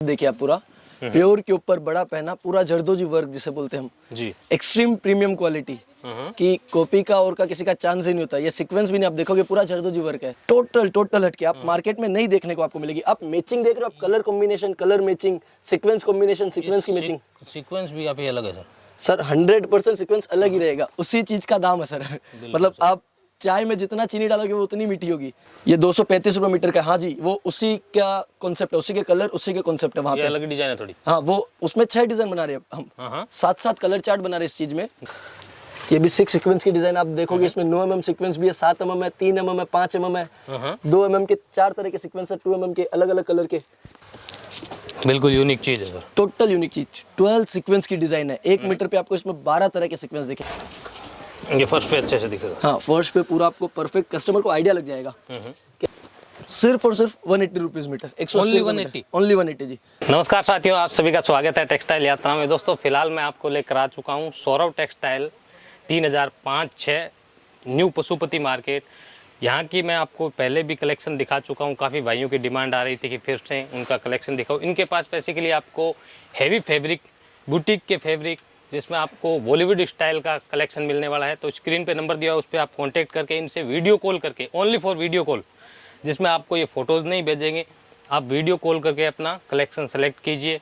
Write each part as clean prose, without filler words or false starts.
देखिए आप पूरा प्योर के ऊपर बड़ा पहना, पूरा जरदोजी वर्क जिसे बोलते हैं हम जी। एक्सट्रीम प्रीमियम क्वालिटी की कॉपी का और का किसी का चांस ही नहीं होता। ये सीक्वेंस भी नहीं, आप देखोगे पूरा जरदोजी वर्क है, टोटल हटके आप मार्केट में नहीं देखने को आपको मिलेगी। आप मैचिंग देख रहे हो, आप colour combination, colour matching, sequence combination, sequence की मैचिंग, सीक्वेंस भी काफी अलग है सर 100% सीक्वेंस अलग ही रहेगा। उसी चीज का दाम है सर। मतलब आप चाय में जितना चीनी डालोगे वो उतनी मीठी होगी। ये 235 रुपए मीटर का, हाँ जी, वो उसी का कॉन्सेप्ट है, उसी के कलर, उसी के कॉन्सेप्ट है वहाँ पे। अलग डिजाइन है थोड़ी। हाँ, वो उसमें 6 डिजाइन बना रहे हैं हम, 7 कलर चार्ट बना रहे हैं इस चीज में। ये भी 6 सीक्वेंस की डिजाइन आप देखोगे, इसमें 9 mm सीक्वेंस भी है, 7 mm है, 3 mm है, 5 mm है, 2 mm के 4 तरह के सीक्वेंस है, 2 mm के अलग अलग कलर के। बिल्कुल यूनिक चीज है सर, टोटल यूनिक चीज। 12 सीक्वेंस की डिजाइन है, 1 मीटर पे आपको इसमें 12 तरह के सीक्वेंस दिखे। ये फर्स्ट पे अच्छे से दिखेगा। हाँ, फर्स्ट पे पूरा आपको परफेक्ट कस्टमर को आइडिया लग जाएगा। सिर्फ और सिर्फ 180 रुपीज मीटर, 180 ओनली 180 जी। नमस्कार साथियों, आप सभी का स्वागत है टेक्सटाइल यात्रा में। दोस्तों फिलहाल मैं आपको लेकर आ चुका हूँ Saurav textile 3005-6 new Pashupati market. यहाँ की मैं आपको पहले भी कलेक्शन दिखा चुका हूँ, काफ़ी भाइयों की डिमांड आ रही थी कि फिर से उनका कलेक्शन दिखाओ। इनके पास बेसिकली आपको हैवी फैब्रिक, बुटीक के फैब्रिक, जिसमें आपको बॉलीवुड स्टाइल का कलेक्शन मिलने वाला है। तो स्क्रीन पे नंबर दिया है, उस पर आप कांटेक्ट करके इनसे वीडियो कॉल करके, ओनली फॉर वीडियो कॉल, जिसमें आपको ये फ़ोटोज़ नहीं भेजेंगे, आप वीडियो कॉल करके अपना कलेक्शन सेलेक्ट कीजिए।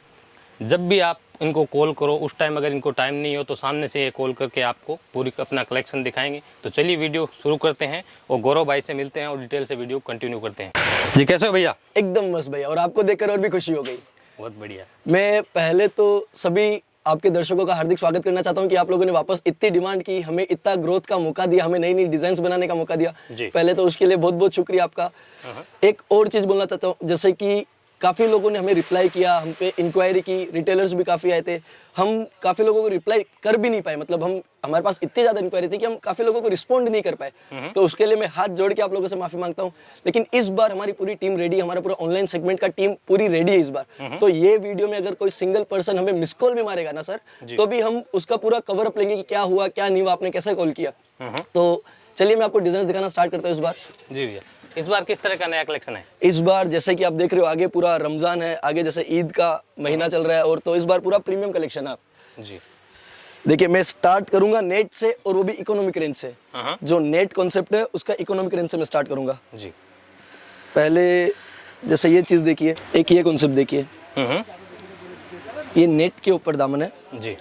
जब भी आप इनको कॉल करो, उस टाइम अगर इनको टाइम नहीं हो तो सामने से ये कॉल करके आपको पूरी अपना कलेक्शन दिखाएंगे। तो चलिए वीडियो शुरू करते हैं और गौरव भाई से मिलते हैं और डिटेल से वीडियो कंटिन्यू करते हैं। जी कैसे हो भैया? एकदम मस्त भैया, और आपको देखकर और भी खुशी हो गई। बहुत बढ़िया। मैं पहले तो सभी आपके दर्शकों का हार्दिक स्वागत करना चाहता हूं कि आप लोगों ने वापस इतनी डिमांड की, हमें इतना ग्रोथ का मौका दिया, हमें नई नई डिजाइन्स बनाने का मौका दिया। पहले तो उसके लिए बहुत बहुत शुक्रिया आपका। एक और चीज बोलना चाहता हूँ, जैसे कि काफी लोगों ने हमें रिप्लाई किया, हम पे इंक्वायरी की, रिटेलर्स भी काफी आए थे, हम काफी लोगों को रिप्लाई कर भी नहीं पाए। मतलब हमारे पास इतनी ज्यादा इंक्वायरी थी कि हम काफी लोगों को रिस्पॉन्ड नहीं कर पाए। तो उसके लिए मैं हाथ जोड़ के आप लोगों से माफी मांगता हूं। लेकिन इस बार हमारी पूरी टीम रेडी, हमारा पूरा ऑनलाइन सेगमेंट का टीम पूरी रेडी है इस बार। तो ये वीडियो में अगर कोई सिंगल पर्सन हमें मिस कॉल भी मारेगा ना सर, तो भी हम उसका पूरा कवर अप लेंगे कि क्या हुआ, क्या नहीं हुआ, आपने कैसे कॉल किया। तो चलिए मैं आपको डिजाइन दिखाना स्टार्ट करता हूँ इस बार। जी भैया, इस बार किस तरह का नया कलेक्शन है? इस बार जैसे कि आप देख रहे हो, आगे पूरा रमजान है, आगे जैसे ईद का महीना चल रहा है, और तो इस बार पूरा प्रीमियम कलेक्शन है। आप जी देखिए, मैं स्टार्ट करूंगा नेट से, और वो भी इकोनॉमिक रेंज से। जो नेट कॉन्सेप्ट है उसका इकोनॉमिक रेंज से मैं स्टार्ट करूंगा। जी पहले जैसे ये चीज देखिए, एक ये कॉन्सेप्ट देखिए, ये नेट के ऊपर दामन है जी।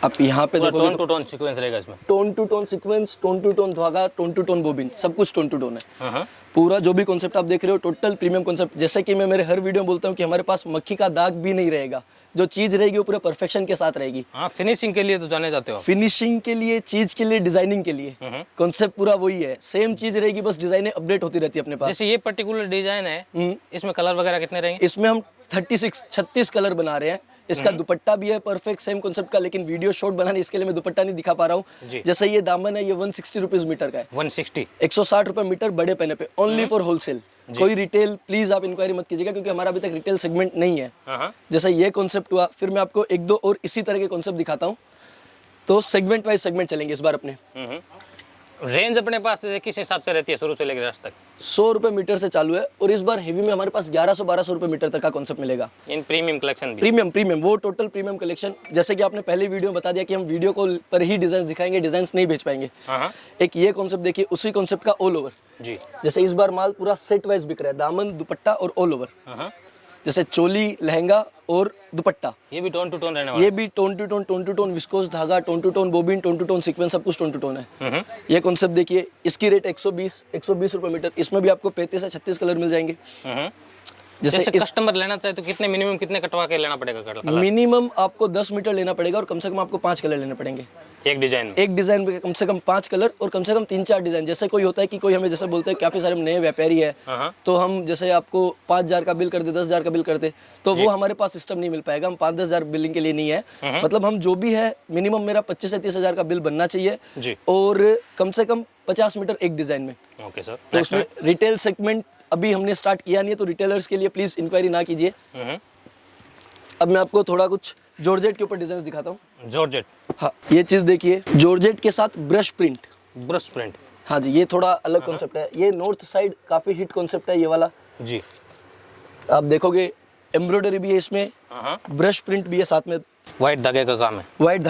आप यहाँ पे देखो, टोन टू टोन सीक्वेंस रहेगा इसमें, tone to tone sequence, tone to tone धागा, टोन टू टोन बोबिन, सब कुछ टोन टू टोन है। पूरा जो भी कॉन्सेप्ट आप देख रहे हो टोटल प्रीमियम कॉन्सेप्ट। जैसे कि मैं मेरे हर वीडियो में बोलता हूँ कि हमारे पास मक्खी का दाग भी नहीं रहेगा, जो चीज रहेगी वो पूरे परफेक्शन के साथ रहेगी। हाँ, फिनिशिंग के लिए तो जाने जाते हो, फिनिशिंग के लिए, चीज के लिए, डिजाइनिंग के लिए, कॉन्सेप्ट पूरा वही है, सेम चीज रहेगी, बस डिजाइने अपडेट होती रहती है अपने पास। जैसे ये पर्टिकुलर डिजाइन है, इसमें कलर वगैरह कितने रहेंगे? इसमें हम 36 कलर बना रहे हैं। इसका दुपट्टा भी है परफेक्ट सेम कॉन्सेप्ट का, लेकिन वीडियो शॉर्ट बनाने इसके लिए मैं दुपट्टा नहीं दिखा पा रहा हूँ। जैसे ये दामन है, ये 160 रुपीज मीटर का है। 160 रुपए मीटर बड़े पहने पे, ओनली फॉर होलसेल। कोई रिटेल प्लीज आप इंक्वायरी मत कीजिएगा, क्योंकि हमारा अभी तक रिटेल सेगमेंट नहीं है। जैसे ये कॉन्सेप्ट हुआ, फिर मैं आपको एक दो और इसी तरह के कॉन्सेप्ट दिखाता हूँ। तो सेगमेंट वाइज सेगमेंट चलेंगे इस बार अपने। रेंज अपने पास किस हिसाब से रहती है शुरू से लेकर लास्ट तक? 100 रुपए मीटर से चालू है, और इस बार हेवी में हमारे पास 1100-1200 रुपए मीटर तक का कॉन्सेप्ट मिलेगा। इन प्रीमियम कलेक्शन भी? प्रीमियम वो टोटल प्रीमियम कलेक्शन। जैसे कि आपने पहले वीडियो में बता दिया कि हम वीडियो कॉल पर ही डिजाइन दिखाएंगे, डिजाइन नहीं भेज पाएंगे। एक ये कॉन्सेप्ट देखिए, उसी कॉन्सेप्ट का ऑल ओवर जी। जैसे इस बार माल पूरा सेट वाइज बिक रहा है, दामन, दुपट्टा और ऑल ओवर। जैसे चोली, लहंगा और दुपट्टा, ये भी टोन टू टोन रहने वाला। ये भी टोन टू टोन विस्कोस धागा, tone to tone bobbin, tone to tone sequence, सब कुछ टोन टू टोन है। ये कॉन्सेप्ट देखिए, इसकी रेट 120 रुपए मीटर। इसमें भी आपको 35 से 36 कलर मिल जाएंगे। जैसे कस्टमर लेना चाहे तो कितने मिनिमम कितने कटवा के लेना पड़ेगा? मिनिमम आपको 10 मीटर लेना पड़ेगा, और कम से कम आपको 5 कलर लेने पड़ेंगे एक डिजाइन में कम से कम 5 कलर, और कम से कम 3-4 डिजाइन। जैसे कोई होता है कि कोई हमें जैसे बोलते हैं, काफी सारे नए व्यापारी है, तो हम जैसे आपको 5,000 का बिल कर दे, 10,000 का बिल कर दे, तो वो हमारे पास सिस्टम नहीं मिल पाएगा। हम 5-10 हजार बिलिंग के लिए नहीं है। मतलब हम जो भी है, मिनिमम मेरा 25 से 30 हजार का बिल बनना चाहिए, और कम से कम 50 मीटर एक डिजाइन में। Okay sir. तो उसमें रिटेल सेगमेंट अभी हमने स्टार्ट किया नहीं है, तो रिटेलर्स के लिए प्लीज इंक्वायरी ना कीजिए। अब मैं आपको थोड़ा कुछ जॉर्जेट के ऊपर डिजाइन दिखाता हूँ। जॉर्जेट, हाँ, ये चीज देखिए, जॉर्जेट के साथ ब्रश प्रिंट। हाँ जी, ये थोड़ा अलग कॉन्सेप्ट है। ये नॉर्थ साइड काफी हिट कॉन्सेप्ट है ये वाला जी। आप देखोगे एम्ब्रॉयडरी भी है इसमें, ब्रश प्रिंट भी है साथ में, व्हाइट धागे का काम है, व्हाइट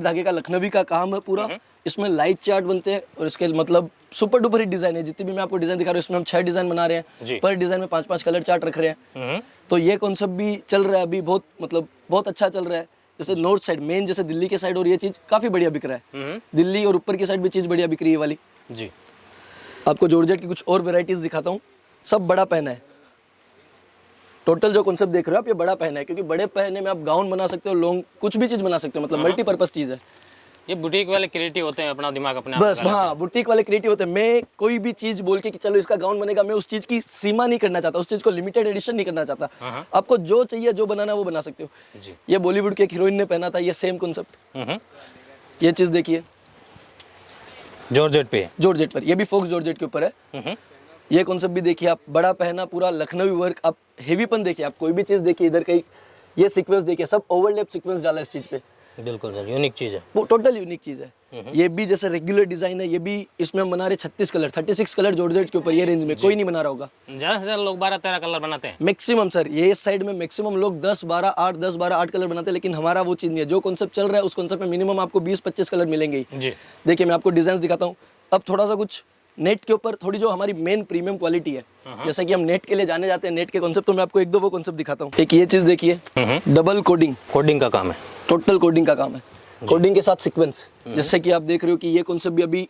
धागे का लखनवी का काम है पूरा। इसमें लाइट चार्ट बनते हैं और इसके मतलब सुपर डुपर हिट डिजाइन है। जितनी भी मैं आपको डिजाइन दिखा रहा हूँ इसमें हम 6 डिजाइन बना रहे हैं, पर डिजाइन में 5-5 कलर चार्ट रख रहे हैं। तो ये कॉन्सेप्ट भी चल रहा है अभी, बहुत मतलब बहुत अच्छा चल रहा है। जैसे नॉर्थ साइड मेन जैसे दिल्ली के साइड, और ये चीज काफी बढ़िया बिक रहा है। दिल्ली और ऊपर की साइड भी चीज बढ़िया बिक रही है वाली जी। आपको जॉर्जेट की कुछ और वेराइटीज दिखाता हूँ, सब बड़ा पहना है। टोटल जो कॉन्सेप्ट देख रहे हो आप, ये बड़ा पहना है, क्योंकि बड़े पहने में आप गाउन बना सकते हो, लॉन्ग कुछ भी चीज बना सकते हो, मतलब मल्टीपर्पज चीज है। ये बुटीक वाले क्रिएटिव होते हैं, अपना दिमाग अपने बस हाँ, बुटीक वाले क्रिएटिव होते हैं। मैं कोई भी चीज बोल के कि चलो इसका गाउन बनेगा, मैं उस चीज की सीमा नहीं करना चाहता, उस चीज को लिमिटेड एडिशन नहीं करना चाहता। आपको जो चाहिए, जो बनाना वो बना सकते हो जी। ये बॉलीवुड के एक हीरोइन ने पहना था, ये सेम कॉन्सेप्ट। ये चीज देखिए, जॉर्जेट पे है, जॉर्जेट पर, ये भी फोक्स जॉर्जेट के ऊपर है। ये कॉन्सेप्ट भी देखिए आप, बड़ा पहना पूरा लखनवी वर्क, आप हेवीपन देखिए, आप कोई भी चीज देखिए, इधर कहीं ये सीक्वेंस देखिए, सब ओवरलैप सीक्वेंस डाला है इस चीज पे। बिल्कुल सर, यूनिक चीज है, वो टोटल यूनिक चीज है। ये भी जैसे रेगुलर डिजाइन है, ये भी इसमें हम बना रहे 36 कलर, 36 कलर जॉर्जेट के ऊपर। ये रेंज में कोई नहीं बना रहा होगा। ज्यादा से ज्यादा लोग 12-13 कलर बनाते हैं मैक्सिमम सर, ये इस साइड में मैक्सिमम लोग 10-12 कलर बनाते हैं, लेकिन हमारा वो चीज नहीं है। जो कॉन्सेप्ट चल रहा है उस कॉन्सेप्ट में मिनिमम आपको 20-25 कलर मिलेंगे जी। देखिए मैं आपको डिजाइन दिखाता हूँ। अब थोड़ा सा कुछ नेट के ऊपर, थोड़ी जो हमारी मेन प्रीमियम क्वालिटी है, जैसे कि हम नेट के लिए जाने जाते हैं, नेट के कॉन्सेप्ट, तो मैं आपको 1-2 वो कॉन्सेप्ट दिखाता हूँ। एक ये चीज देखिए, डबल कोडिंग का काम है, टोटल कोडिंग का काम है, कोडिंग के साथ सीक्वेंस। जैसे कि आप देख रहे हो कि ये कॉन्सेप्ट भी अभी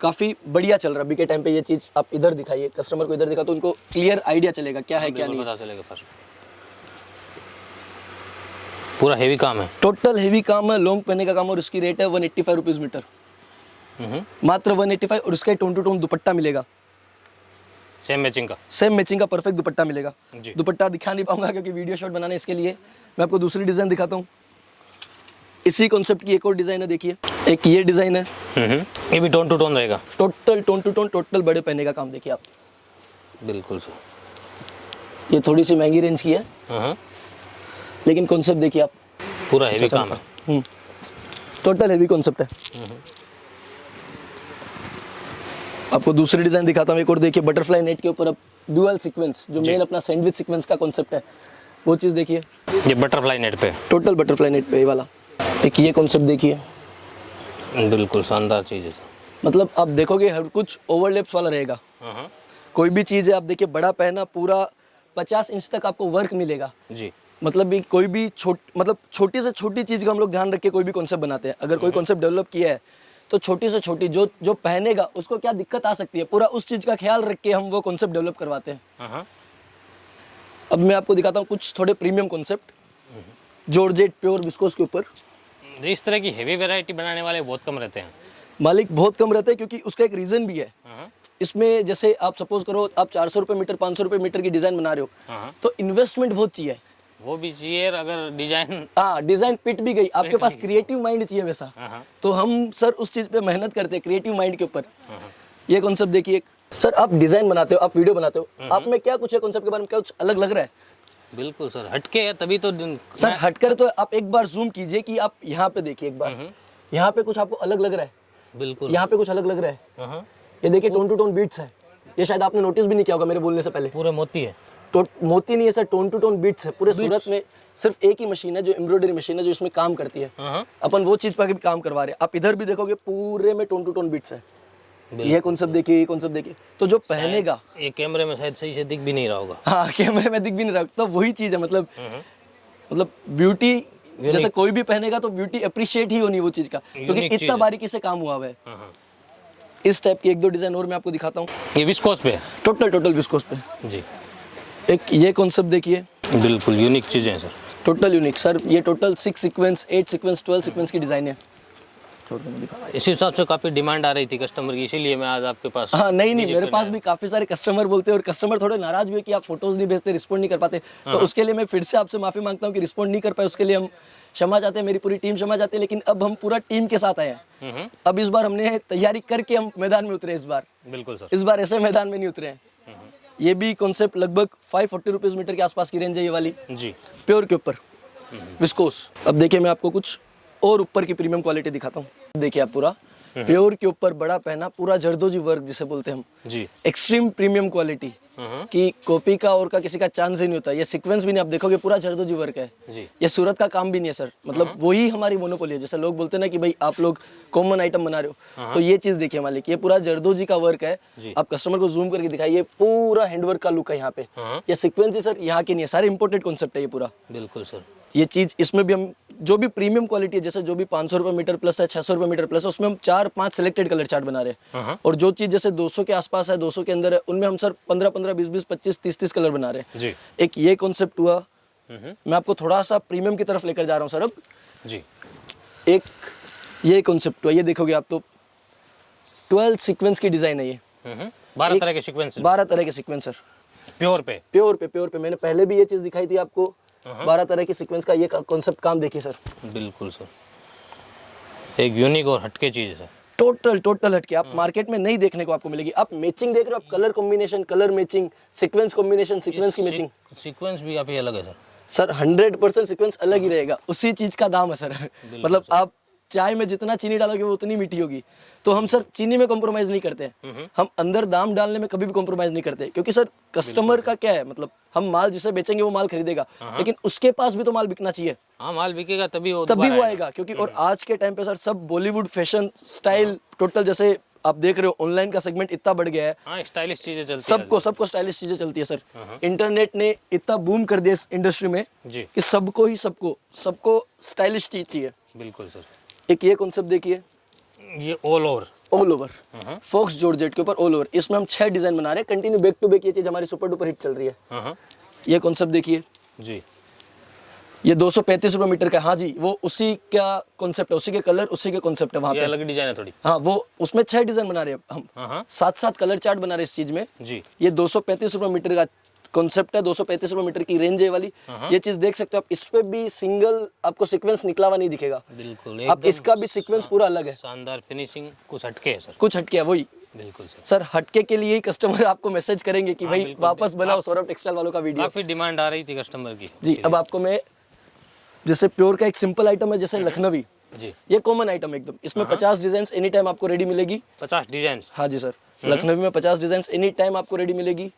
काफी बढ़िया चल रहा है अभी के टाइम पे। ये चीज आप इधर दिखाइए, कस्टमर को इधर दिखा, तो उनको क्लियर आइडिया चलेगा क्या है क्या नहीं। पता चलेगा फर्स्ट। पूरा हेवी काम है, टोटल हेवी काम है, लॉन्ग पहने का काम, और उसकी रेट है 185 रुपीज मीटर, मात्र 185। और उसका टोन टू टोन दुपट्टा मिलेगा, सेम मैचिंग का परफेक्ट दुपट्टा मिलेगा। दुपट्टा दिखा नहीं पाऊंगा क्योंकि वीडियो शॉट बनाने इसके लिए। मैं आपको दूसरी डिजाइन दिखाता हूँ। इसी कॉन्सेप्ट की एक और डिजाइन है, देखिए एक ये डिजाइन है, ये भी टोन टू टोन रहेगा, total tone to tone, total बड़े पहने का काम। देखिए आप, बिल्कुल सर। ये थोड़ी सी महंगी रेंज की है, लेकिन कॉन्सेप्ट देखिए आप, पूरा हेवी काम है, टोटल हेवी कॉन्सेप्ट है। आपको दूसरी डिजाइन दिखाता हूँ, एक और देखिए, बटरफ्लाई नेट के ऊपर अब डुअल सीक्वेंस, जो मेन अपना सैंडविच सीक्वेंस का कॉन्सेप्ट है, वो चीज देखिए। ये बटरफ्लाई नेट पे, टोटल बटरफ्लाई नेट पे ये वाला। एक ये कॉन्सेप्ट देखिए, बिल्कुल शानदार चीज है। मतलब आप देखोगे हर कुछ ओवरलैप्स वाला रहेगा। कोई भी चीज है, आप देखिए बड़ा पहना, पूरा 50 इंच तक आपको वर्क मिलेगा जी। मतलब भी कोई भी छोटी से छोटी चीज का हम लोग ध्यान रख के कोई भी कॉन्सेप्ट बनाते हैं। अगर कोई कॉन्सेप्ट डेवलप किया है तो छोटी से छोटी जो पहनेगा उसको क्या दिक्कत आ सकती है, पूरा उस चीज का ख्याल रख के हम वो कॉन्सेप्ट डेवलप करवाते हैं। अब मैं आपको दिखाता हूँ कुछ थोड़े premium concept, georgette pure viscous के ऊपर। इस तरह की हेवी वैरायटी बनाने वाले बहुत कम रहते हैं, मालिक बहुत कम रहते हैं, क्योंकि उसका एक रीजन भी है। इसमें जैसे आप सपोज करो, आप 400 रुपये मीटर, 500 रुपये मीटर की डिजाइन बना रहे हो, तो इन्वेस्टमेंट बहुत चाहिए, वो भी चाहिए। अगर डिजाइन, हाँ डिजाइन पिट भी गई, आपके पास क्रिएटिव माइंड चाहिए वैसा, तो हम सर उस चीज पे मेहनत करते हैं, क्रिएटिव माइंड के ऊपर। ये कॉन्सेप्ट देखिए सर, आप डिजाइन बनाते हो, आप वीडियो बनाते हो, आप में क्या कुछ है कॉन्सेप्ट के बारे में, क्या कुछ अलग लग रहा है? बिल्कुल सर, हटके है तभी तो सर। हटकर तो आप एक बार जूम कीजिए कि आप यहाँ पे देखिए एक बार, यहाँ पे कुछ आपको अलग लग रहा है, बिल्कुल यहाँ पे कुछ अलग लग रहा है। ये देखिए टोन टू टोन बीट्स है, ये शायद आपने नोटिस भी नहीं किया होगा मेरे बोलने से पहले। पूरे मोती है, मोती नहीं है sir, tone to tone beads है। पूरे सूरत में सिर्फ एक ही मशीन है जो एम्ब्रॉयडरी मशीन है जो इसमें काम करती है। अपन वो चीज पर भी काम करवा रहे हैं। आप इधर भी देखोगे पूरे में टोन टू टोन बीट्स है। ये कॉन्सेप्ट देखिए, ये कॉन्सेप्ट देखिए, तो जो पहनेगा, ये कैमरे में शायद सही से दिख भी नहीं रहा होगा। हाँ कैमरे में दिख भी नहीं रहा, तो वही चीज है। मतलब ब्यूटी, जैसे कोई भी पहनेगा तो ब्यूटी अप्रिशिएट ही होनी वो चीज का, क्योंकि इतना बारीकी से काम हुआ हुआ है। इस टाइप की 1-2 डिजाइन और मैं आपको दिखाता हूँ। ये विस्कोस पे, टोटल विस्कोस पे जी। एक ये कॉन्सेप्ट देखिए, बिल्कुल यूनिक चीजें हैं सर, टोटल यूनिक सर। ये टोटल 6 सीक्वेंस, 8 सीक्वेंस, 12 सीक्वेंस की डिजाइन है। इसी हिसाब से काफी डिमांड आ रही थी कस्टमर की, इसीलिए मैं आज आपके पास। हाँ नहीं मेरे पास भी काफी सारे कस्टमर बोलते हैं, और कस्टमर थोड़े नाराज भी है कि आप फोटोज नहीं भेजते, रिस्पॉन्ड नहीं कर पाते। तो उसके लिए मैं फिर से आपसे माफी मांगता हूँ कि रिस्पॉन्ड नहीं कर पाए, उसके लिए हम क्षमा चाहते हैं, मेरी पूरी टीम क्षमा चाहती है। लेकिन अब हम पूरा टीम के साथ आए हैं। अब इस बार हमने तैयारी करके हम मैदान में उतरे इस बार। बिल्कुल सर, इस बार ऐसे मैदान में नहीं उतरे हैं। ये भी कॉन्सेप्ट लगभग 540 रुपीज मीटर के आसपास की रेंज है ये वाली जी, प्योर के ऊपर विस्कोस। अब देखिए मैं आपको कुछ और ऊपर की प्रीमियम क्वालिटी दिखाता हूँ। देखिए आप, पूरा प्योर के ऊपर बड़ा पहना, पूरा जरदोजी वर्क जिसे बोलते हैं हम जी, एक्सट्रीम प्रीमियम क्वालिटी। कि कॉपी का और का किसी का चांस ही नहीं होता। ये सीक्वेंस भी नहीं, आप देखोगे पूरा जरदोजी वर्क है जी। ये सूरत का काम भी नहीं है सर, मतलब वही हमारी मोनोपोली है। जैसे लोग बोलते हैं ना कि भाई आप लोग कॉमन आइटम बना रहे हो, तो ये चीज देखिए मालिक, ये पूरा जरदोजी का वर्क है। आप कस्टमर को जूम करके दिखाइए, पूरा हैंडवर्क का लुक है यहाँ पे। ये सीक्वेंस ही सर यहाँ की नहीं है, सारे इंपोर्टेड कॉन्सेप्ट है ये पूरा। बिल्कुल सर। ये चीज इसमें भी हम जो भी प्रीमियम क्वालिटी है, जैसे जो भी 500 रुपए मीटर प्लस है, 600 रुपए मीटर प्लस है, उसमें हम 4-5 सिलेक्टेड कलर चार्ट बना रहे हैं। और जो चीज जैसे 200 के आसपास है, 200 के अंदर है, उनमें हम सर 15-15, 20-20, 25-30 कलर बना रहे हैं जी। एक ये कॉन्सेप्ट हुआ। मैं आपको थोड़ा सा प्रीमियम की तरफ लेकर जा रहा हूँ सर अब जी। एक ये कॉन्सेप्ट हुआ, ये देखोगे आप तो 12 सीक्वेंस की डिजाइन है ये। 12 तरह के सीक्वेंस। 12 तरह के सीक्वेंस सर, प्योर पे। प्योर पे मैंने पहले भी ये चीज दिखाई थी आपको। 12 तरह के सीक्वेंस का ये कॉन्सेप्ट काम देखिए सर। बिल्कुल सर, एक यूनिक और हटके चीज है सर। टोटल हटके, आप मार्केट में नहीं देखने को आपको मिलेगी। आप मैचिंग देख रहे हो, आप colour combination, colour matching, sequence combination, sequence की मैचिंग, सीक्वेंस भी काफी अलग है सर। सर 100% सीक्वेंस अलग ही रहेगा, उसी चीज का दाम है सर। मतलब आप चाय में जितना चीनी डालोगे वो उतनी मीठी होगी। तो हम सर चीनी में कॉम्प्रोमाइज नहीं करते हैं, हम अंदर दाम डालने में कभी भी कॉम्प्रोमाइज नहीं करते, क्योंकि सर कस्टमर का क्या है, मतलब हम माल जिसे बेचेंगे वो माल खरीदेगा, लेकिन उसके पास भी तो माल बिकना चाहिए। हाँ, माल बिकेगा तभी वो आएगा, क्योंकि और आज के टाइम पे सर सब बॉलीवुड फैशन स्टाइल टोटल, जैसे आप देख रहे हो ऑनलाइन का सेगमेंट इतना बढ़ गया है। हाँ, स्टाइलिश चीजें चलती है, सबको स्टाइलिश चीजें चलती है सर। इंटरनेट ने इतना बूम कर दिया इस इंडस्ट्री में जी कि सबको स्टाइलिश चीज चाहिए। बिल्कुल सर। एक ये कॉन्सेप्ट देखिए, ये ऑल ओवर फॉक्स जॉर्जेट के ऊपर ऑल ओवर, इसमें हम 6 डिजाइन बना रहे हैं कंटिन्यू बैक टू बैक। ये चीज हमारी सुपर डुपर हिट चल रही है। ये कॉन्सेप्ट देखिए जी, ये 235 रुपए मीटर का। हाँ जी, वो उसी का कॉन्सेप्ट है, उसी के कलर, उसी के कॉन्सेप्ट है वहाँ पे। अलग डिजाइन है थोड़ी। हाँ, वो उसमें 6 डिजाइन बना रहे हैं हम, 7-7 कलर चार्ट बना रहे हैं इस चीज में जी। ये 235 रुपए मीटर का कॉन्सेप्ट है, 235 रुपए मीटर की रेंज है वाली। ये चीज देख सकते हो आप, इस पे भी सिंगल आपको सीक्वेंस निकला हुआ नहीं दिखेगा। बिल्कुल, आप इसका भी सीक्वेंस पूरा अलग है, शानदार फिनिशिंग, कुछ हटके है सर, कुछ हटके है वही। बिल्कुल सर हटके के लिए ही कस्टमर आपको मैसेज करेंगे कि भाई वापस बनाओ सौरभ टेक्सटाइल वालों का वीडियो। काफी डिमांड आ रही थी कस्टमर की जी। अब आपको मैं जैसे प्योर का एक सिंपल आइटम है, जैसे लखनवी जी, ये कॉमन आइटम एकदम, इसमें 50 डिजाइन एनी टाइम आपको रेडी मिलेगी। 50 डिजाइन? हाँ जी सर, लखनवी में 50 डिजाइन एनी टाइम आपको रेडी मिलेगी।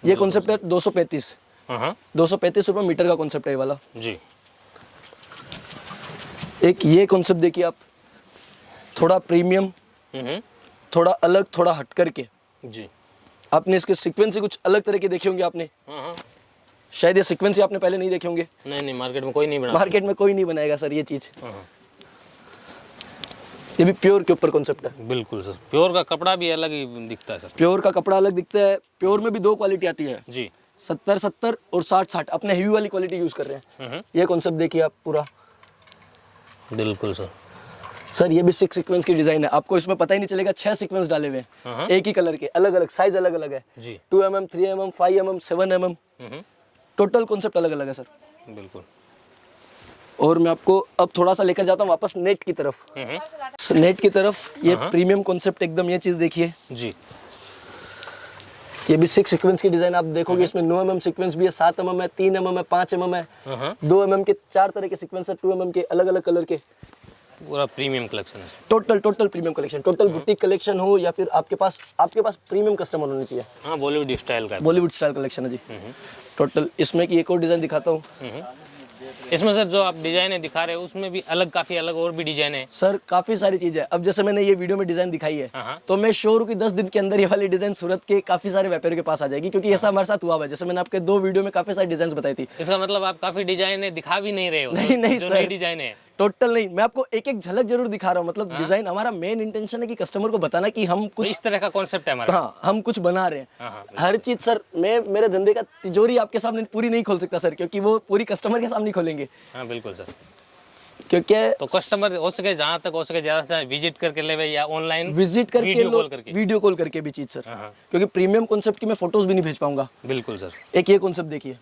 ये कॉन्सेप्ट है 235 रुपए मीटर का कॉन्सेप्ट है ये वाला जी। एक ये कॉन्सेप्ट देखिए आप, थोड़ा प्रीमियम, थोड़ा अलग, थोड़ा हट करके जी। आपने इसके सीक्वेंस ही कुछ अलग तरह के देखे होंगे आपने, शायद ये सीक्वेंस ही आपने पहले नहीं देखे होंगे। नहीं, मार्केट में कोई नहीं बनाएगा सर ये चीज। ये भी प्योर के ऊपर कॉन्सेप्ट है। बिल्कुल सर, प्योर का कपड़ा भी अलग ही दिखता है सर। प्योर का कपड़ा अलग दिखता है। प्योर में भी 2 क्वालिटी आती है जी, 70-70 और 60-60। अपने हेवी वाली क्वालिटी यूज कर रहे हैं। ये कॉन्सेप्ट देखिए आप पूरा। बिल्कुल सर, ये भी 6 सीक्वेंस की डिजाइन है, आपको इसमें पता ही नहीं चलेगा 6 सीक्वेंस डाले हुए हैं एक ही कलर के, अलग अलग साइज, अलग अलग है जी। 2 mm, 3 mm, 5 mm, 7 mm, total concept अलग अलग है सर। बिल्कुल। और मैं आपको अब थोड़ा सा लेकर जाता हूँ वापस नेट की तरफ। नेट की तरफ ये प्रीमियम कॉन्सेप्ट एकदम, ये चीज देखिए जी। ये भी 6 सीक्वेंस की डिजाइन आप देखोगे, इसमें 9 mm सीक्वेंस भी है, 7 mm है, 3 mm है, 5 mm है, 2 mm के 4 तरह के सीक्वेंस है, 2 mm के अलग अलग कलर के। पूरा प्रीमियम कलेक्शन है, total premium collection, total boutique collection हो या फिर आपके पास प्रीमियम कस्टमर होने चाहिए। हाँ, बॉलीवुड स्टाइल का, बॉलीवुड स्टाइल कलेक्शन है जी टोटल। इसमें की एक और डिजाइन दिखाता हूँ। इसमें सर जो आप डिजाइनें दिखा रहे हो उसमें भी काफी अलग और भी डिजाइन है सर, काफी सारी चीज है। अब जैसे मैंने ये वीडियो में डिजाइन दिखाई है, तो मैं श्योर हूँ कि 10 दिन के अंदर ये वाली डिजाइन सूरत के काफी सारे व्यापारियों के पास आ जाएगी, क्योंकि ऐसा हमारे साथ हुआ है। जैसे मैंने आपके 2 वीडियो में काफी सारी डिजाइन बताई थी। इसका मतलब आप काफी डिजाइनें दिखा भी नहीं रहे हो? नहीं सर, डिजाइन है टोटल नहीं, मैं आपको एक एक झलक जरूर दिखा रहा हूँ। मतलब डिजाइन, हमारा मेन इंटेंशन है कि कस्टमर को बताना कि हम कुछ इस तरह का कॉन्सेप्ट है हमारा। हाँ, हम कुछ बना रहे हैं। हर चीज सर, मैं मेरे धंधे का तिजोरी आपके सामने पूरी नहीं खोल सकता सर, क्योंकि वो पूरी कस्टमर के सामने खोलेंगे। हाँ बिल्कुल सर, क्योंकि तो कस्टमर हो सके जहाँ तक हो सके ज्यादा से विजिट करके ले या ऑनलाइन विजिट करके, वीडियो कॉल करके भी चीज सर, क्योंकि प्रीमियम कॉन्सेप्ट की मैं फोटोज भी नहीं भेज पाऊंगा। बिल्कुल सर। एक ये कॉन्सेप्ट देखिए,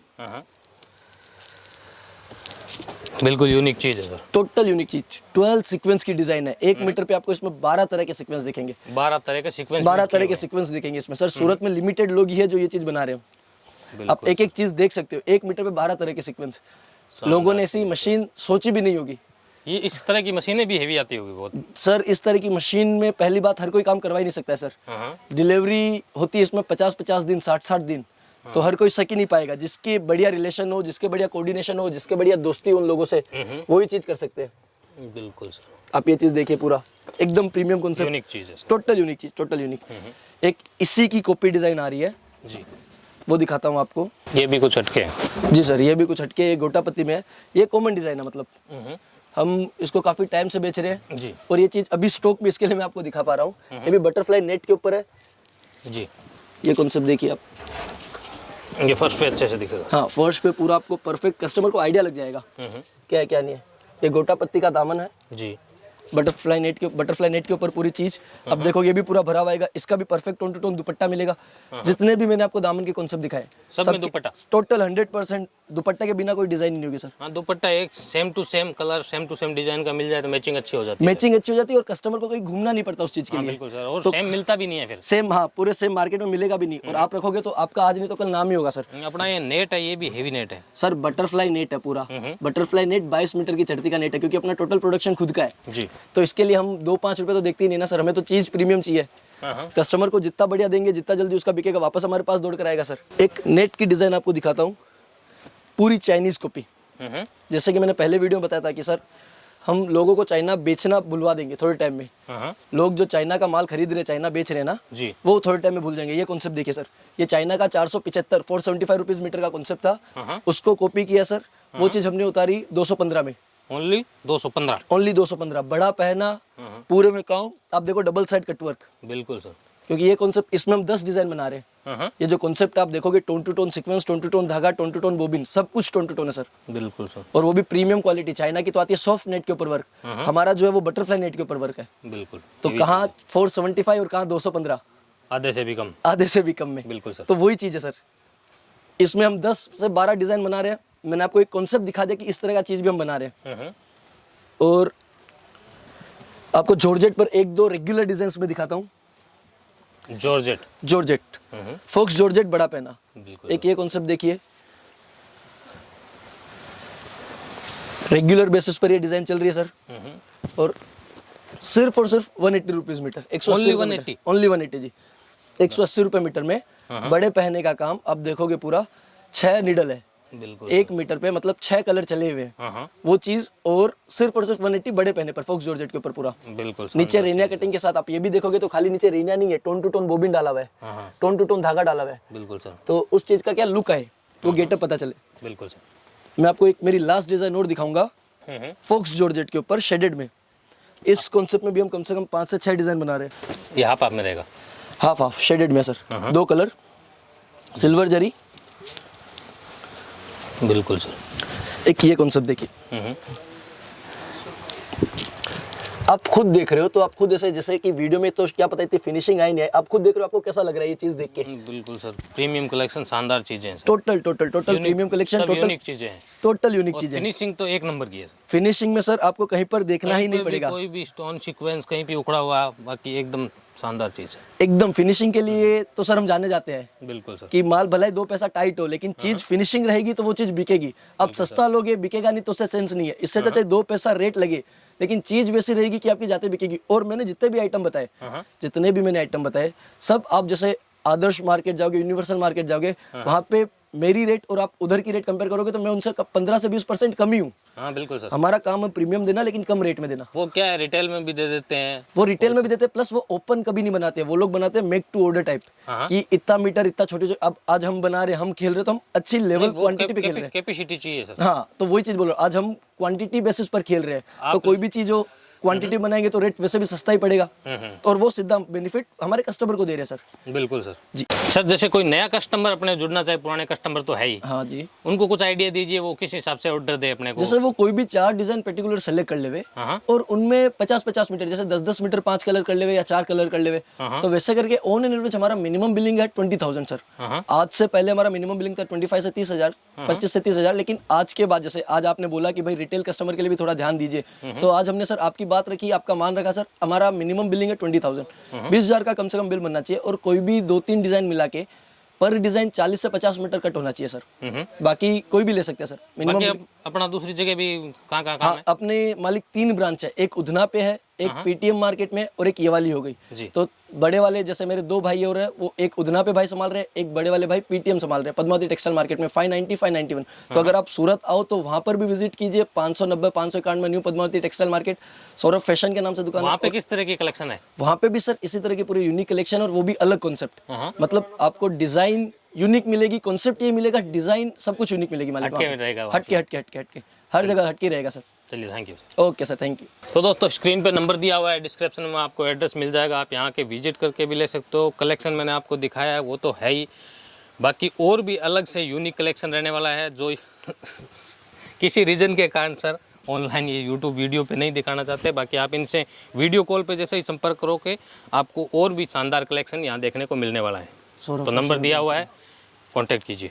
बिल्कुल यूनिक चीज है सर, टोटल यूनिक चीज। 12 सीक्वेंस की डिजाइन है। 1 मीटर पे आपको इसमें 12 तरह के सीक्वेंस दिखेंगे। 12 तरह के सीक्वेंस, 12 तरह के सीक्वेंस दिखेंगे इसमें सर। सूरत में लिमिटेड लोग ही है जो ये चीज बना रहे हैं। आप एक एक चीज देख सकते हो, 1 मीटर पे 12 तरह के सीक्वेंस। लोगों ने ऐसी मशीन सोची भी नहीं होगी। ये इस तरह की मशीनें भी हेवी आती होगी बहुत। सर इस तरह की मशीन में पहली बात हर कोई काम करवा ही नहीं सकता है सर। डिलीवरी होती है इसमें 50-50 दिन 60-60 दिन, तो हर कोई सक ही नहीं पाएगा। जिसके बढ़िया रिलेशन हो, जिसके बढ़िया कोऑर्डिनेशन हो, जिसके बढ़िया दोस्ती उन लोगों से, वही चीज कर सकते हैं। बिल्कुल सर। आप ये चीज देखिए, पूरा एकदम प्रीमियम कॉन्सेप्ट, यूनिक चीज है, टोटल यूनिक चीज, टोटल यूनिक। एक इसी की कॉपी डिजाइन आ रही है जी, वो दिखाता हूँ आपको। ये भी कुछ हटके है जी सर, ये भी कुछ हटके, ये गोटापत्ती में है। ये कॉमन डिजाइन है, मतलब हम इसको काफी टाइम से बेच रहे हैं जी। और ये चीज अभी स्टॉक भी इसके लिए मैं आपको दिखा पा रहा हूँ। ये भी बटरफ्लाई नेट के ऊपर है जी। ये कॉन्सेप्ट देखिए आप, ये फर्स्ट पे अच्छे से दिखेगा। हाँ फर्श पे पूरा आपको परफेक्ट कस्टमर को आइडिया लग जाएगा क्या है क्या नहीं है। ये गोटापत्ती का दामन है जी, बटरफ्लाई नेट के ऊपर पूरी चीज। अब देखो ये भी पूरा भरा हुआ आएगा, इसका भी परफेक्ट टोन टू टोन दुपट्टा मिलेगा। जितने भी मैंने आपको दामन के कॉन्सेप्ट दिखाए सब में दुपट्टा टोटल 100% दुपट्टे के बिना कोई डिजाइन नहीं होगी सर। हाँ, दुपट्टा एक same to same colour, same to same design का मिल जाए तो मैचिंग अच्छी हो जाती है। मैचिंग अच्छी हो जाती है और कस्टमर को कहीं घूमना नहीं पड़ता उस चीज के हाँ, लिए। बिल्कुल सर। और तो सेम मिलता भी नहीं है फिर। सेम, हाँ पूरे सेम मार्केट में मिलेगा भी नहीं, और आप रखोगे तो आपका आज नहीं तो कल नाम ही होगा सर। अपना ये नेट है, ये भी हेवी नेट है सर बटरफ्लाई नेट है पूरा। बटरफ्लाई नेट 22 मीटर की चढ़ती का नेट है, क्योंकि अपना टोटल प्रोडक्शन खुद का है जी। तो इसके लिए हम 2-5 रुपए तो देखते ही नहीं ना सर, हमें तो चीज प्रीमियम चाहिए। कस्टमर को जितना बढ़िया देंगे, जितना जल्दी उसका बिकेगा, वापस हमारे पास दौड़ कर आएगा सर। एक नेट की डिजाइन आपको दिखाता हूँ, पूरी चाइनीज कॉपी। जैसे कि मैंने पहले वीडियो में बताया था कि सर हम लोगों को चाइना बेचना भुलवा देंगे थोड़े टाइम में। लोग जो चाइना का माल खरीद रहे, चाइना बेच रहे हैं ना जी, वो थोड़े टाइम में भूल जाएंगे। ये कॉन्सेप्ट देखिए सर, ये चाइना का 475 रुपीज मीटर का कॉन्सेप्ट था, उसको कॉपी किया सर। वो चीज हमने उतारी 215 में, ओनली 215। ओनली 215। बड़ा पहना, पूरे में काम। आप देखो डबल साइड कटवर्क। बिल्कुल सर। क्योंकि ये कॉन्सेप्ट, इसमें हम 10 डिजाइन बना रहे हैं। ये जो कॉन्सेप्ट आप देखोगे, tone to tone sequence, tone to tone धागा, टोन टू टोन बोबिन, सब कुछ टोन टू टोन है सर। बिल्कुल सर। और वो भी प्रीमियम क्वालिटी। चाइना की तो आती है सॉफ्ट नेट के ऊपर वर्क, हमारा जो है वो बटरफ्लाई नेट के ऊपर वर्क है। बिल्कुल। तो कहाँ 475 और कहाँ 215, आधे से भी कम। आधे से भी कम में। बिल्कुल सर। तो वही चीज है सर, इसमें हम 10 से 12 डिजाइन बना रहे हैं। मैंने आपको एक कॉन्सेप्ट दिखा दिया कि इस तरह का चीज भी हम बना रहे हैं। और आपको जॉर्जेट पर 1-2 रेगुलर डिजाइन में दिखाता हूँ। जॉर्जेट फॉक्स जॉर्जेट बड़ा पहना। एक ये कॉन्सेप्ट देखिए, रेगुलर बेसिस पर ये डिजाइन चल रही है सर। और सिर्फ 180 रुपीज मीटर, 180 ओनली 180 जी, 180 रुपए मीटर में बड़े पहने का काम। अब देखोगे पूरा 6 नीडल है, बिल्कुल 1 मीटर पे, मतलब 6 कलर चले हुए हैं वो चीज। और सिर्फ 180 बड़े पहने पर फॉक्स जॉर्जेट के ऊपर पूरा। बिल्कुल। नीचे रेनिया कटिंग के साथ आप ये भी देखोगे तो खाली नीचे रेनिया नहीं है, टोन टू टोन बोबिन डाला हुआ है, टोन टू टोन धागा डाला हुआ है। बिल्कुल सर। तो उस चीज का क्या लुक है, वो गेटअप पता चले। बिल्कुल सर। मैं आपको एक मेरी लास्ट डिजाइन और दिखाऊंगा फॉक्स जॉर्जेट के ऊपर शेडेड में। इस कॉन्सेप्ट में भी हम कम से कम 5 से 6 डिजाइन बना रहे हैं। ये हाफ में रहेगा, हाफ शेडेड में सर, 2 कलर, सिल्वर जरी। बिल्कुल सर। एक ये कॉन्सेप्ट देखिए, आप खुद देख रहे हो तो आप खुद ऐसे, जैसे कि वीडियो में तो क्या पता इतनी फिनिशिंग आई नहीं है, आप खुद देख रहे हो, आपको कैसा लग रहा है ये चीज देख के? बिल्कुल सर, प्रीमियम कलेक्शन, शानदार चीजें हैं। टोटल प्रीमियम कलेक्शन, यूनिक चीजें हैं, टोटल यूनिक चीजें। फिनिशिंग तो एक नंबर की है। फिनिशिंग में सर आपको कहीं पर देखना ही नहीं पड़ेगा, कोई भी स्टोन सीक्वेंस कहीं भी उखड़ा हुआ, बाकी एकदम शानदार चीज है। एकदम फिनिशिंग के लिए तो सर हम जाने जाते हैं। बिल्कुल सर। कि माल भले 2 पैसा टाइट हो, लेकिन चीज फिनिशिंग रहेगी तो वो चीज बिकेगी। अब सस्ता लोगे बिकेगा नहीं तो उससे सेंस नहीं है। इससे चाहे 2 पैसा रेट लगे, लेकिन चीज वैसी रहेगी कि आपकी जाते बिकेगी। और मैंने जितने भी आइटम बताए, सब आप जैसे आदर्श मार्केट जाओगे, यूनिवर्सल मार्केट जाओगे, वहां पे मेरी रेट और आप उधर की रेट कंपेयर करोगे तो मैं उनसे 15 से 20% कम ही हूँ। हाँ बिल्कुल सर। हमारा काम है प्रीमियम देना, लेकिन कम रेट में देना। वो क्या है, रिटेल में भी दे देते हैं, वो रिटेल में भी देते हैं, प्लस वो ओपन कभी नहीं बनाते हैं। वो लोग बनाते हैं मेक टू ऑर्डर टाइप, कि इतना मीटर, इतना छोटे। अब आज हम बना रहे, हम खेल रहे तो हम अच्छी लेवल क्वांटिटी पे खेल रहे हैं, कैपेसिटी चाहिए सर। हाँ, तो वही चीज बोलो, आज हम क्वांटिटी बेसिस पर खेल रहे हैं, तो कोई भी चीज हो क्वांटिटी बनाएंगे तो रेट वैसे भी सस्ता ही पड़ेगा। और वो सीधा बेनिफिट हमारे कस्टमर को दे रहे हैं सर। बिल्कुल सर जी। सर जैसे कोई नया कस्टमर अपने जुड़ना चाहे, पुराने कस्टमर तो है ही, हाँ जी, उनको कुछ आइडिया दीजिए, वो किस हिसाब से ऑर्डर दे अपने को। जैसे वो कोई भी 4 डिजाइन पर्टिकुलर सेलेक्ट कर लेवे, और उनमें 50-50 मीटर, जैसे 10-10 मीटर 5 कलर कर लेवे या 4 कलर कर लेवे, तो वैसे करके ऑन एन एवरेज हमारा मिनिमम बिलिंग है 20,000 सर। आज से पहले हमारा मिनिमम बिलिंग था 25 से 30,000, 25 से 30,000। लेकिन आज के बाद, जैसे आज आपने बोला कि भाई रिटेल कस्टमर के लिए भी थोड़ा ध्यान दीजिए, तो आज हमने सर आपकी बात रखी, आपका मान रखा सर। हमारा मिनिमम बिलिंग है 20,000, 20,000 का कम से कम बिल बनना चाहिए। और कोई भी 2-3 डिजाइन मिला के पर डिजाइन 40 से 50 मीटर कट होना चाहिए सर। बाकी कोई भी ले सकते हैं सर, मिनिमम। अपना दूसरी जगह भी कहाँ कहाँ काम हाँ, है? अपने मालिक 3 ब्रांच है, एक उधना पे है, एक पीटीएम मार्केट में और एक ये वाली हो गई। तो बड़े वाले जैसे मेरे 2 भाई और है, वो एक उधना पे भाई संभाल रहे हैं, एक बड़े वाले भाई पीटीएम संभाल रहे हैं, पद्मावती टेक्सटाइल मार्केट में 590 591। तो अगर आप सूरत आओ तो वहां पर भी विजिट कीजिए। 590 591 में new Padmavati textile market, Saurabh fashion के नाम से दुकान है। वहाँ पे किस तरह की कलेक्शन है? वहाँ पे भी सर इसी तरह की पूरी यूनिक कलेक्शन, और वो भी अलग कॉन्सेप्ट। मतलब आपको डिजाइन यूनिक मिलेगी, कॉन्सेप्ट ये मिलेगा, डिजाइन सब कुछ यूनिक मिलेगी मालिक। हटके में रहेगा वहाँ हटके हर जगह हटके रहेगा सर। चलिए, thank you. Okay sir, thank you. तो दोस्तों स्क्रीन पे नंबर दिया हुआ है, डिस्क्रिप्शन में आपको एड्रेस मिल जाएगा, आप यहाँ के विजिट करके भी ले सकते हो। कलेक्शन मैंने आपको दिखाया है वो तो है ही, बाकी और भी अलग से यूनिक कलेक्शन रहने वाला है जो किसी रीज़न के कारण सर ऑनलाइन ये यूट्यूब वीडियो पे नहीं दिखाना चाहते। बाकी आप इनसे वीडियो कॉल पे जैसे ही संपर्क करोगे आपको और भी शानदार कलेक्शन यहाँ देखने को मिलने वाला है। तो नंबर दिया हुआ है, कॉन्टैक्ट कीजिए।